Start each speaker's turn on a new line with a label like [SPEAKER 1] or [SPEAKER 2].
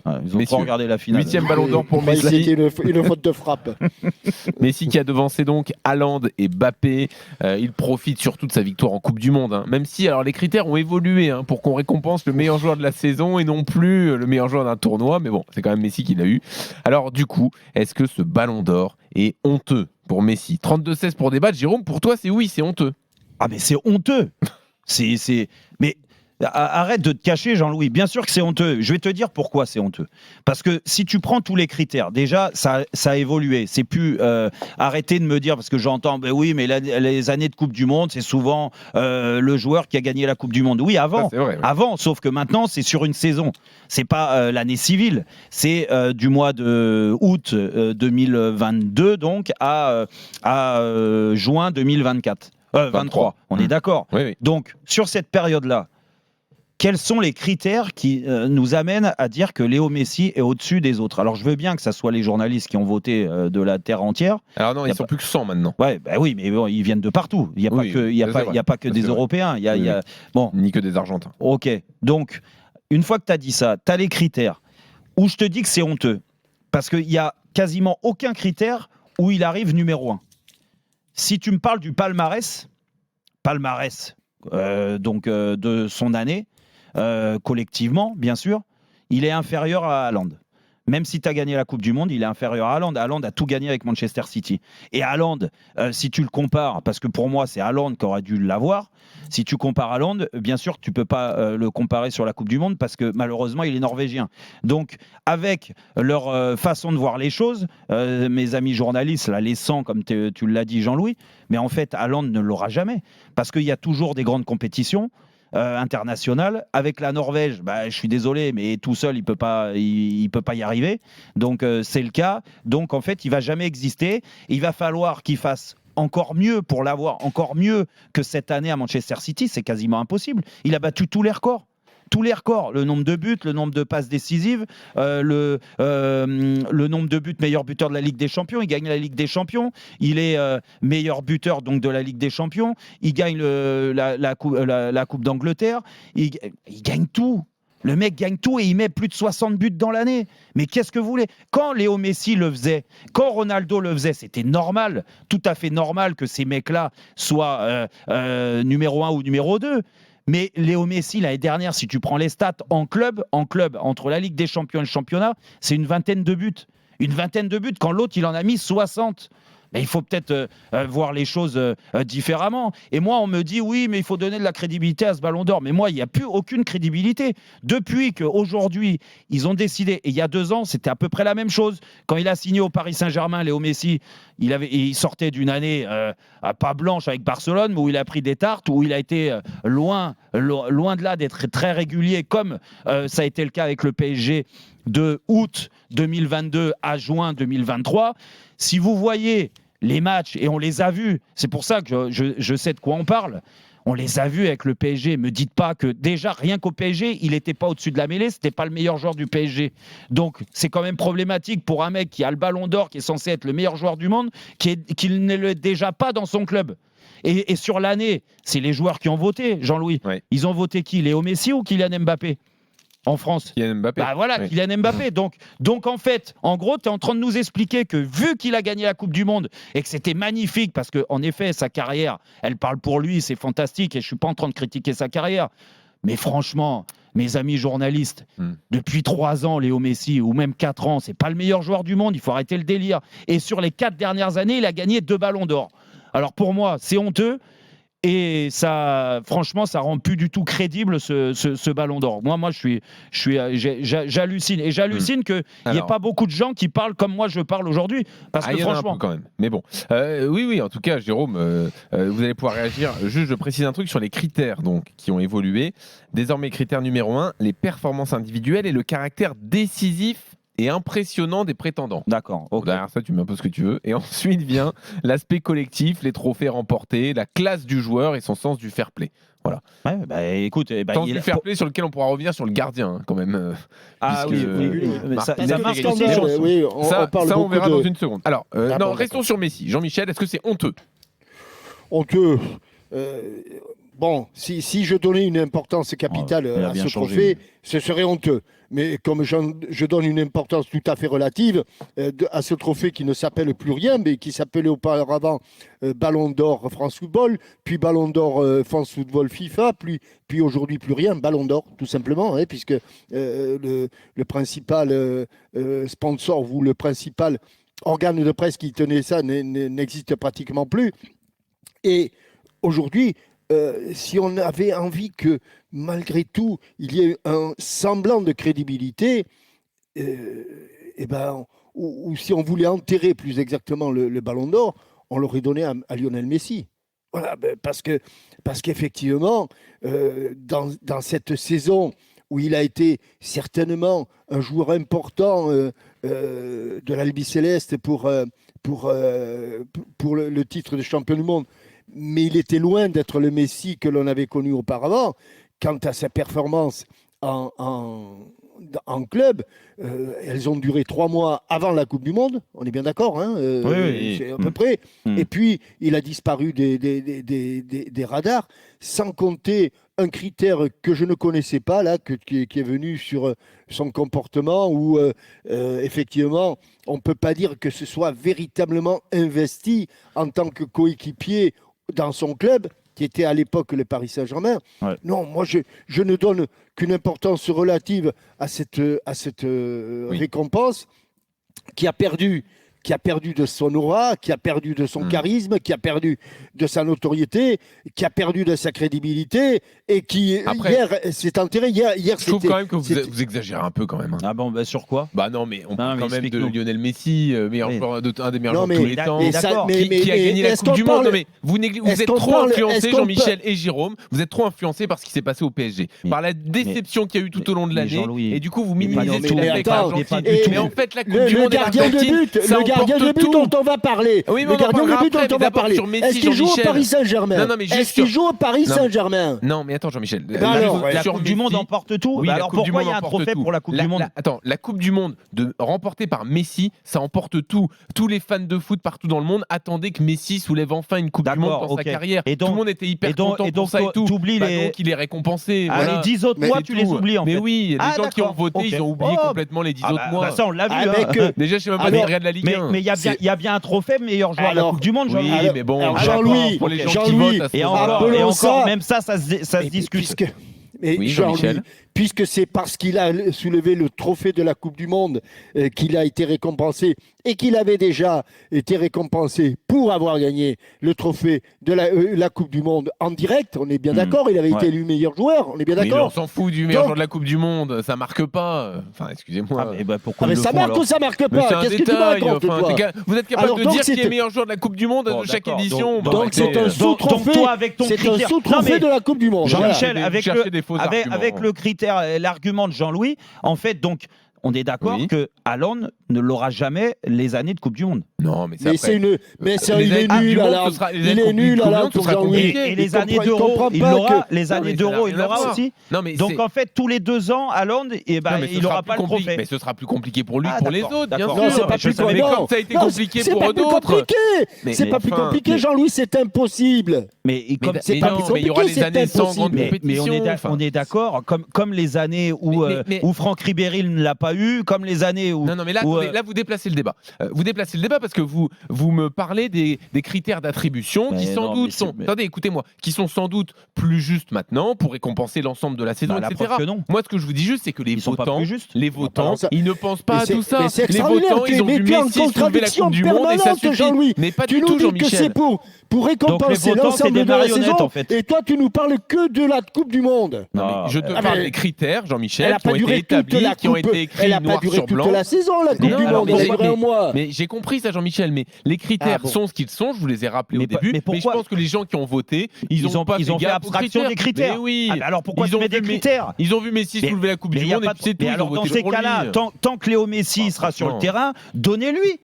[SPEAKER 1] Bon,
[SPEAKER 2] Ils ont trop regardé la finale.
[SPEAKER 1] 8e ballon d'or pour
[SPEAKER 3] Messi.
[SPEAKER 1] Messi.
[SPEAKER 3] C'était une faute de frappe.
[SPEAKER 1] Messi qui a devancé donc Haaland et Mbappé. Il profite surtout de sa victoire en Coupe du Monde. Hein. Même si alors, les critères ont évolué pour qu'on récompense le meilleur joueur de la saison et non plus le meilleur joueur d'un tournoi. Mais bon, c'est quand même Messi qui l'a eu. Alors du coup, est-ce que ce ballon d'or est honteux pour Messi? 32-16 pour débattre. Jérôme, pour toi, c'est oui, c'est honteux.
[SPEAKER 2] Ah mais c'est honteux. Mais arrête de te cacher, Jean-Louis. Bien sûr que c'est honteux. Je vais te dire pourquoi c'est honteux. Parce que si tu prends tous les critères, déjà, ça a évolué. C'est plus arrêter de me dire, parce que j'entends, oui, mais les années de Coupe du Monde, c'est souvent le joueur qui a gagné la Coupe du Monde. Oui, avant.
[SPEAKER 1] Ça, c'est vrai, oui.
[SPEAKER 2] Avant, sauf que maintenant, c'est sur une saison. C'est pas l'année civile. C'est du mois de août 2022, donc, à juin 2024. 23. On est d'accord.
[SPEAKER 1] Oui.
[SPEAKER 2] Donc, sur cette période-là, quels sont les critères qui nous amènent à dire que Léo Messi est au-dessus des autres? Alors, je veux bien que ce soit les journalistes qui ont voté de la terre entière.
[SPEAKER 1] Alors non, ils sont plus que 100 maintenant.
[SPEAKER 2] Ouais, bah oui, mais bon, ils viennent de partout. Il n'y a, pas que des Européens. Bon.
[SPEAKER 1] Ni que des Argentins.
[SPEAKER 2] Ok. Donc, une fois que tu as dit ça, tu as les critères où je te dis que c'est honteux. Parce qu'il n'y a quasiment aucun critère où il arrive numéro 1. Si tu me parles du palmarès de son année, collectivement, bien sûr, il est inférieur à Haaland. Même si tu as gagné la Coupe du Monde, il est inférieur à Haaland. Haaland a tout gagné avec Manchester City. Et Haaland, si tu le compares, parce que pour moi, c'est Haaland qui aurait dû l'avoir, si tu compares Haaland, bien sûr, tu ne peux pas le comparer sur la Coupe du Monde parce que malheureusement, il est norvégien. Donc, avec leur façon de voir les choses, mes amis journalistes, là, les 100, comme tu l'as dit, Jean-Louis, mais en fait, Haaland ne l'aura jamais parce qu'il y a toujours des grandes compétitions. International avec la Norvège, je suis désolé, mais tout seul il peut pas y arriver. Donc c'est le cas. Donc en fait, il va jamais exister. Il va falloir qu'il fasse encore mieux pour l'avoir, encore mieux que cette année à Manchester City. C'est quasiment impossible. Il a battu tous les records. Tous les records, le nombre de buts, le nombre de passes décisives, le nombre de buts, meilleur buteur de la Ligue des Champions, il gagne la Ligue des Champions, il est meilleur buteur donc de la Ligue des Champions, il gagne la Coupe d'Angleterre, il gagne tout. Le mec gagne tout et il met plus de 60 buts dans l'année. Mais qu'est-ce que vous voulez? Quand Léo Messi le faisait, quand Ronaldo le faisait, c'était normal, tout à fait normal que ces mecs-là soient numéro 1 ou numéro 2. Mais Léo Messi, l'année dernière, si tu prends les stats en club, entre la Ligue des Champions et le championnat, c'est une vingtaine de buts. Une vingtaine de buts quand l'autre, il en a mis 60. Mais il faut peut-être voir les choses différemment. Et moi, on me dit, oui, mais il faut donner de la crédibilité à ce ballon d'or. Mais moi, il n'y a plus aucune crédibilité. Depuis qu'aujourd'hui, ils ont décidé, et il y a 2 ans, c'était à peu près la même chose. Quand il a signé au Paris Saint-Germain, Léo Messi, il sortait d'une année pas blanche avec Barcelone, mais où il a pris des tartes, où il a été loin de là d'être très régulier, comme ça a été le cas avec le PSG de août 2022 à juin 2023. Si vous voyez les matchs, et on les a vus, c'est pour ça que je sais de quoi on parle, on les a vus avec le PSG. Me dites pas que déjà, rien qu'au PSG, il n'était pas au-dessus de la mêlée, c'était pas le meilleur joueur du PSG. Donc, c'est quand même problématique pour un mec qui a le ballon d'or, qui est censé être le meilleur joueur du monde, qu'il ne l'est déjà pas dans son club. Et sur l'année, c'est les joueurs qui ont voté, Jean-Louis.
[SPEAKER 1] Oui.
[SPEAKER 2] Ils ont voté qui? Léo Messi ou Kylian Mbappé? En France.
[SPEAKER 1] Kylian Mbappé. Oui.
[SPEAKER 2] Kylian Mbappé. Donc en fait, en gros, tu es en train de nous expliquer que vu qu'il a gagné la Coupe du Monde et que c'était magnifique, parce qu'en effet, sa carrière, elle parle pour lui, c'est fantastique, et je suis pas en train de critiquer sa carrière. Mais franchement, mes amis journalistes, depuis 3 ans, Léo Messi, ou même 4 ans, c'est pas le meilleur joueur du monde, il faut arrêter le délire. Et sur les 4 dernières années, il a gagné 2 ballons d'or. Alors pour moi, c'est honteux. Et ça, franchement, ça rend plus du tout crédible ce ballon d'or. Moi, j'hallucine. Et j'hallucine qu'il n'y ait pas beaucoup de gens qui parlent comme moi je parle aujourd'hui. Parce que
[SPEAKER 1] il y en a
[SPEAKER 2] franchement.
[SPEAKER 1] un peu quand même. Mais bon. Oui, en tout cas, Jérôme, vous allez pouvoir réagir. Juste, je précise un truc sur les critères donc, qui ont évolué. Désormais, critère numéro 1, les performances individuelles et le caractère décisif et impressionnant des prétendants.
[SPEAKER 2] D'accord. Okay.
[SPEAKER 1] Derrière ça, tu mets un peu ce que tu veux. Et ensuite vient l'aspect collectif, les trophées remportés, la classe du joueur et son sens du fair play. Voilà.
[SPEAKER 2] Ouais, écoute,
[SPEAKER 1] sens du fair play sur lequel on pourra revenir sur le gardien quand même.
[SPEAKER 2] Oui. Ça marche comme
[SPEAKER 3] ça. Oui, on
[SPEAKER 1] verra dans une seconde. Alors, restons sur Messi. Jean-Michel, est-ce que c'est honteux?
[SPEAKER 3] Honteux. Bon, si je donnais une importance capitale
[SPEAKER 2] il a
[SPEAKER 3] à
[SPEAKER 2] bien
[SPEAKER 3] ce
[SPEAKER 2] changé.
[SPEAKER 3] trophée, ce serait honteux. Mais comme je donne une importance tout à fait relative à ce trophée qui ne s'appelle plus rien, mais qui s'appelait auparavant Ballon d'Or France Football, puis Ballon d'Or France Football FIFA, puis aujourd'hui plus rien, Ballon d'Or tout simplement, hein, puisque le principal sponsor ou le principal organe de presse qui tenait ça n'existe pratiquement plus. Et aujourd'hui, si on avait envie que, malgré tout, il y ait un semblant de crédibilité, ou si on voulait enterrer plus exactement le Ballon d'Or, on l'aurait donné à Lionel Messi. Voilà, parce qu'effectivement, dans cette saison où il a été certainement un joueur important de l'Albi Céleste pour le titre de champion du monde, mais il était loin d'être le Messi que l'on avait connu auparavant. Quant à sa performance en club, elles ont duré 3 mois avant la Coupe du Monde, on est bien d'accord, hein,
[SPEAKER 2] Oui.
[SPEAKER 3] c'est à peu près. Et puis, il a disparu des radars, sans compter un critère que je ne connaissais pas, là, qui est venu sur son comportement, où effectivement, on ne peut pas dire que ce soit véritablement investi en tant que coéquipier dans son club, qui était à l'époque le Paris Saint-Germain.
[SPEAKER 2] Ouais.
[SPEAKER 3] Non, moi, je ne donne qu'une importance relative à cette récompense qui a perdu de son aura, qui a perdu de son charisme, qui a perdu de sa notoriété, qui a perdu de sa crédibilité, et qui,
[SPEAKER 1] Après,
[SPEAKER 3] hier, s'est enterré. Hier,
[SPEAKER 1] Je trouve quand même que vous exagérez un peu quand même. Hein.
[SPEAKER 2] Ah bon, sur quoi?
[SPEAKER 1] Bah non, mais on parle quand même de
[SPEAKER 2] explique-nous.
[SPEAKER 1] Lionel Messi, un des meilleurs joueurs de tous les temps,
[SPEAKER 2] d'accord.
[SPEAKER 1] qui a gagné la
[SPEAKER 3] est-ce
[SPEAKER 1] Coupe
[SPEAKER 3] qu'on
[SPEAKER 1] du
[SPEAKER 3] parle-
[SPEAKER 1] Monde. Non, mais vous
[SPEAKER 3] est-ce
[SPEAKER 1] êtes
[SPEAKER 3] qu'on
[SPEAKER 1] trop
[SPEAKER 3] parle-
[SPEAKER 1] influencés,
[SPEAKER 3] est-ce qu'on
[SPEAKER 1] Jean-Michel et Jérôme, vous êtes trop influencés par ce qui s'est passé au PSG,
[SPEAKER 2] Mais-
[SPEAKER 1] par la déception qu'il y a eu tout au long de
[SPEAKER 2] mais
[SPEAKER 1] l'année,
[SPEAKER 2] Jean-Louis,
[SPEAKER 1] et du coup vous
[SPEAKER 2] mais
[SPEAKER 1] minimisez
[SPEAKER 2] non,
[SPEAKER 1] ce qu'il
[SPEAKER 3] mais
[SPEAKER 1] a fait
[SPEAKER 3] attends,
[SPEAKER 1] avec
[SPEAKER 2] pas
[SPEAKER 1] l'Argentine.
[SPEAKER 2] du tout.
[SPEAKER 1] Mais en fait, la Coupe
[SPEAKER 3] Le
[SPEAKER 1] du Monde et
[SPEAKER 3] gardien de
[SPEAKER 1] l'Argentine,
[SPEAKER 3] but,
[SPEAKER 1] ça
[SPEAKER 3] le gardien
[SPEAKER 1] emporte
[SPEAKER 3] de but
[SPEAKER 1] tout.
[SPEAKER 3] dont on va parler.
[SPEAKER 1] Oui, mais
[SPEAKER 3] Le
[SPEAKER 1] on en
[SPEAKER 3] gardien de
[SPEAKER 1] parlera
[SPEAKER 3] but
[SPEAKER 1] après,
[SPEAKER 3] dont on
[SPEAKER 1] mais
[SPEAKER 3] va
[SPEAKER 1] d'abord
[SPEAKER 3] parler.
[SPEAKER 1] sur Messi,
[SPEAKER 3] Est-ce qu'il joue au
[SPEAKER 1] Jean-Michel.
[SPEAKER 3] Paris Saint-Germain?
[SPEAKER 1] Non, mais juste
[SPEAKER 3] Est-ce qu'il
[SPEAKER 1] sur-
[SPEAKER 3] joue au Paris
[SPEAKER 1] Non, mais-
[SPEAKER 3] Saint-Germain?
[SPEAKER 1] Non, mais attends, Jean-Michel.
[SPEAKER 3] alors,
[SPEAKER 2] La
[SPEAKER 1] sur
[SPEAKER 2] Coupe du Monde
[SPEAKER 1] Messi-
[SPEAKER 2] emporte tout.
[SPEAKER 1] Oui,
[SPEAKER 2] Bah
[SPEAKER 1] la
[SPEAKER 2] alors
[SPEAKER 1] Coupe du
[SPEAKER 2] pourquoi il
[SPEAKER 1] Monde
[SPEAKER 2] y a un
[SPEAKER 1] emporte
[SPEAKER 2] trophée
[SPEAKER 1] tout.
[SPEAKER 2] pour la Coupe du Monde?
[SPEAKER 1] Attends, la Coupe du Monde remportée par Messi, ça emporte tout. Tous les fans de foot partout dans le monde attendaient que Messi soulève enfin une Coupe du Monde
[SPEAKER 2] D'accord,
[SPEAKER 1] dans sa
[SPEAKER 2] ok.
[SPEAKER 1] carrière.
[SPEAKER 2] Et donc-
[SPEAKER 1] tout le monde était hyper
[SPEAKER 2] et donc-
[SPEAKER 1] content
[SPEAKER 2] et
[SPEAKER 1] pour
[SPEAKER 2] donc
[SPEAKER 1] ça et tout.
[SPEAKER 2] t'oublies les-
[SPEAKER 1] Donc il est récompensé.
[SPEAKER 2] Ah,
[SPEAKER 1] voilà.
[SPEAKER 2] les 10 autres
[SPEAKER 3] Mais
[SPEAKER 2] mois,
[SPEAKER 1] C'est
[SPEAKER 2] tu les
[SPEAKER 1] tout.
[SPEAKER 2] oublies en fait.
[SPEAKER 1] Mais oui, les
[SPEAKER 2] Ah,
[SPEAKER 1] gens qui ont
[SPEAKER 2] d'accord,
[SPEAKER 1] voté,
[SPEAKER 2] ok.
[SPEAKER 1] ils ont oublié
[SPEAKER 2] Oh,
[SPEAKER 1] complètement les 10
[SPEAKER 2] Ah
[SPEAKER 1] autres
[SPEAKER 2] bah,
[SPEAKER 1] mois.
[SPEAKER 2] ça, on l'a vu.
[SPEAKER 3] Avec,
[SPEAKER 2] hein.
[SPEAKER 1] Déjà, je sais même pas
[SPEAKER 3] Alors,
[SPEAKER 1] si je regarde la Ligue 1.
[SPEAKER 2] Mais il y a bien un trophée meilleur joueur de la
[SPEAKER 3] Alors,
[SPEAKER 2] Coupe du Monde,
[SPEAKER 1] Oui,
[SPEAKER 2] Jean-Louis.
[SPEAKER 1] mais bon,
[SPEAKER 3] alors,
[SPEAKER 1] d'accord,
[SPEAKER 3] Jean-Louis,
[SPEAKER 1] pour les gens qui
[SPEAKER 3] Jean-Louis,
[SPEAKER 1] votent, à ce
[SPEAKER 2] Et
[SPEAKER 1] moment-là.
[SPEAKER 2] encore,
[SPEAKER 3] Appelons ça-
[SPEAKER 2] même ça se
[SPEAKER 3] Et
[SPEAKER 2] discute.
[SPEAKER 1] Oui,
[SPEAKER 3] Jean-Louis,
[SPEAKER 1] Jean-Michel.
[SPEAKER 3] puisque c'est parce qu'il a soulevé le trophée de la Coupe du Monde qu'il a été récompensé, et qu'il avait déjà été récompensé pour avoir gagné le trophée de la Coupe du Monde en direct, on est bien d'accord, il avait été élu meilleur joueur, on est bien
[SPEAKER 1] Oui, mais on
[SPEAKER 3] d'accord.
[SPEAKER 1] s'en fout du meilleur
[SPEAKER 3] Donc-
[SPEAKER 1] joueur de la Coupe du Monde, ça marque pas. Enfin, excusez-moi.
[SPEAKER 2] Pourquoi
[SPEAKER 3] Mais
[SPEAKER 2] ils le
[SPEAKER 3] ça
[SPEAKER 2] font,
[SPEAKER 3] marque
[SPEAKER 2] alors
[SPEAKER 3] ou ça marque
[SPEAKER 1] Mais c'est
[SPEAKER 3] pas?
[SPEAKER 1] un
[SPEAKER 3] Qu'est-ce que tu me
[SPEAKER 1] détail.
[SPEAKER 3] racontes,
[SPEAKER 1] Enfin,
[SPEAKER 3] toi?
[SPEAKER 1] vous êtes capable
[SPEAKER 3] Alors,
[SPEAKER 1] de
[SPEAKER 3] donc,
[SPEAKER 1] dire qui
[SPEAKER 3] c'est-
[SPEAKER 1] est meilleur joueur de la Coupe du Monde
[SPEAKER 2] Bon,
[SPEAKER 1] de chaque
[SPEAKER 2] d'accord,
[SPEAKER 1] édition.
[SPEAKER 2] donc-
[SPEAKER 3] Donc c'est un
[SPEAKER 2] donc
[SPEAKER 3] sous-trophée.
[SPEAKER 2] toi, avec ton
[SPEAKER 3] C'est un
[SPEAKER 2] critère-
[SPEAKER 3] sous-trophée
[SPEAKER 2] Non, mais-
[SPEAKER 3] de la Coupe du Monde.
[SPEAKER 2] Jean-Michel,
[SPEAKER 1] Voilà.
[SPEAKER 2] avec
[SPEAKER 1] Cherchez des faux arguments.
[SPEAKER 2] le critère, l'argument de Jean-Louis, en fait, donc, on est d'accord
[SPEAKER 1] Oui.
[SPEAKER 2] que Haaland ne l'aura jamais les années de Coupe du Monde.
[SPEAKER 1] Non, mais
[SPEAKER 3] Mais
[SPEAKER 1] après.
[SPEAKER 3] c'est une, mais c'est
[SPEAKER 1] Les
[SPEAKER 3] il
[SPEAKER 1] années
[SPEAKER 3] est
[SPEAKER 1] du
[SPEAKER 3] nul
[SPEAKER 1] monde,
[SPEAKER 3] à
[SPEAKER 1] ce sera- les
[SPEAKER 3] il
[SPEAKER 1] années
[SPEAKER 3] est
[SPEAKER 1] Coupe
[SPEAKER 3] nul
[SPEAKER 1] du
[SPEAKER 3] à
[SPEAKER 1] Monde,
[SPEAKER 3] la
[SPEAKER 1] ce
[SPEAKER 3] pour
[SPEAKER 1] sera
[SPEAKER 3] Jean-Louis.
[SPEAKER 1] compliqué.
[SPEAKER 2] Et les
[SPEAKER 3] Il
[SPEAKER 2] années
[SPEAKER 3] comprend- il
[SPEAKER 2] d'Euro,
[SPEAKER 3] comprend
[SPEAKER 2] il
[SPEAKER 3] pas
[SPEAKER 2] l'aura.
[SPEAKER 3] que-
[SPEAKER 2] Les
[SPEAKER 1] Non,
[SPEAKER 2] années
[SPEAKER 1] mais ça
[SPEAKER 2] d'Euro,
[SPEAKER 1] n'a
[SPEAKER 2] il
[SPEAKER 1] rien à
[SPEAKER 2] l'aura
[SPEAKER 1] voir.
[SPEAKER 2] aussi.
[SPEAKER 1] Non, mais
[SPEAKER 2] Donc
[SPEAKER 1] c'est-
[SPEAKER 2] en fait, tous les 2 ans, Haaland,
[SPEAKER 1] Non, mais ce
[SPEAKER 2] il
[SPEAKER 1] sera
[SPEAKER 2] n'aura
[SPEAKER 1] plus
[SPEAKER 2] pas le
[SPEAKER 1] compliqué.
[SPEAKER 2] trophée.
[SPEAKER 1] Mais ce sera plus compliqué pour lui
[SPEAKER 2] Ah,
[SPEAKER 1] que pour les
[SPEAKER 2] d'accord,
[SPEAKER 1] autres, bien
[SPEAKER 2] d'accord.
[SPEAKER 1] sûr.
[SPEAKER 3] Non, c'est pas
[SPEAKER 2] je
[SPEAKER 3] plus
[SPEAKER 2] sais,
[SPEAKER 1] Mais
[SPEAKER 3] compliqué.
[SPEAKER 1] comme ça a été
[SPEAKER 3] Non,
[SPEAKER 1] compliqué
[SPEAKER 3] c'est
[SPEAKER 1] pour
[SPEAKER 3] pas plus
[SPEAKER 1] d'autres.
[SPEAKER 3] compliqué.
[SPEAKER 1] Mais-
[SPEAKER 3] C'est
[SPEAKER 1] mais
[SPEAKER 3] pas plus
[SPEAKER 1] enfin,
[SPEAKER 3] compliqué,
[SPEAKER 2] mais-
[SPEAKER 3] Jean-Louis, c'est impossible.
[SPEAKER 2] Mais comme
[SPEAKER 1] Mais
[SPEAKER 3] c'est pas
[SPEAKER 1] non,
[SPEAKER 3] plus
[SPEAKER 1] mais il y aura
[SPEAKER 3] compliqué,
[SPEAKER 1] les années
[SPEAKER 3] c'est
[SPEAKER 1] sans grande
[SPEAKER 3] impossible.
[SPEAKER 2] Mais
[SPEAKER 1] compétition.
[SPEAKER 2] on est d'accord, comme les années où Franck Ribéry ne l'a pas eu, comme les années où.
[SPEAKER 1] Non, mais là,
[SPEAKER 2] où,
[SPEAKER 1] là, vous déplacez le débat. Vous déplacez le débat parce que vous me parlez des critères d'attribution qui
[SPEAKER 2] Mais
[SPEAKER 1] sans
[SPEAKER 2] non,
[SPEAKER 1] doute
[SPEAKER 2] mais
[SPEAKER 1] sont.
[SPEAKER 2] c'est- mais-
[SPEAKER 1] Attendez, écoutez-moi, qui sont sans doute plus justes maintenant pour récompenser l'ensemble de la saison,
[SPEAKER 2] Bah, la
[SPEAKER 1] etc.
[SPEAKER 2] preuve que non.
[SPEAKER 1] Moi, ce que je vous dis juste, c'est que les
[SPEAKER 2] Ils sont pas
[SPEAKER 1] votants,
[SPEAKER 2] plus justes.
[SPEAKER 3] Alors ça-
[SPEAKER 1] ils ne pensent pas
[SPEAKER 3] Mais
[SPEAKER 1] à
[SPEAKER 3] c'est-
[SPEAKER 1] tout ça.
[SPEAKER 3] mais c'est
[SPEAKER 1] Les
[SPEAKER 3] extraordinaire,
[SPEAKER 1] votants, ils ont
[SPEAKER 3] mais
[SPEAKER 1] vu
[SPEAKER 3] tu es en
[SPEAKER 1] Messi soulever la
[SPEAKER 3] contradiction
[SPEAKER 1] Coupe du Monde et ça
[SPEAKER 3] permanente,
[SPEAKER 1] suffit.
[SPEAKER 3] Jean-Louis.
[SPEAKER 1] Mais pas
[SPEAKER 3] Tu
[SPEAKER 1] du
[SPEAKER 3] nous
[SPEAKER 1] tout,
[SPEAKER 3] dis que c'est
[SPEAKER 1] Jean-Michel.
[SPEAKER 3] pour récompenser
[SPEAKER 2] votants, c'est
[SPEAKER 3] l'ensemble
[SPEAKER 2] des
[SPEAKER 3] de la
[SPEAKER 2] marionnettes,
[SPEAKER 3] saison.
[SPEAKER 2] en fait.
[SPEAKER 3] Et toi, tu nous parles que de la Coupe du Monde.
[SPEAKER 1] Non, mais je te parle
[SPEAKER 3] mais-
[SPEAKER 1] des critères,
[SPEAKER 3] Elle
[SPEAKER 1] Jean-Michel,
[SPEAKER 3] n'a
[SPEAKER 1] qui ont
[SPEAKER 3] pas
[SPEAKER 1] été
[SPEAKER 3] duré toute
[SPEAKER 1] établis,
[SPEAKER 3] la
[SPEAKER 1] qui ont
[SPEAKER 3] Coupe.
[SPEAKER 1] été écrits
[SPEAKER 3] Elle n'a pas
[SPEAKER 1] noir
[SPEAKER 3] duré
[SPEAKER 1] sur
[SPEAKER 3] toute
[SPEAKER 1] blanc.
[SPEAKER 3] la saison, la Coupe
[SPEAKER 1] Non,
[SPEAKER 3] du
[SPEAKER 1] alors,
[SPEAKER 3] Monde.
[SPEAKER 1] mais
[SPEAKER 3] Elle a
[SPEAKER 1] j'ai-
[SPEAKER 3] duré un mois.
[SPEAKER 1] Mais j'ai compris ça, Jean-Michel. Mais les critères
[SPEAKER 3] Ah bon.
[SPEAKER 1] sont ce qu'ils sont. Je vous les ai rappelés
[SPEAKER 2] Mais
[SPEAKER 1] au début.
[SPEAKER 2] mais
[SPEAKER 1] Mais je
[SPEAKER 2] pourquoi
[SPEAKER 1] pense que les gens qui ont voté, ils ont pas
[SPEAKER 2] fait
[SPEAKER 1] gaffe aux
[SPEAKER 2] abstraction des critères.
[SPEAKER 1] Mais oui.
[SPEAKER 2] Ah, bah alors pourquoi
[SPEAKER 1] Ils
[SPEAKER 2] tu
[SPEAKER 1] ont
[SPEAKER 2] mets des
[SPEAKER 1] vu
[SPEAKER 2] critères?
[SPEAKER 1] Ils ont vu Messi
[SPEAKER 2] Mais-
[SPEAKER 1] soulever la Coupe
[SPEAKER 2] Mais
[SPEAKER 1] du
[SPEAKER 2] y a
[SPEAKER 1] Monde et
[SPEAKER 2] pas
[SPEAKER 1] puis
[SPEAKER 2] de-
[SPEAKER 1] c'est tout.
[SPEAKER 2] mais
[SPEAKER 1] ils ont
[SPEAKER 2] alors dans
[SPEAKER 1] voté
[SPEAKER 2] ces
[SPEAKER 1] pour lui.
[SPEAKER 2] cas-là, tant que Léo Messi sera sur le
[SPEAKER 1] franchement.
[SPEAKER 2] terrain, donnez-lui.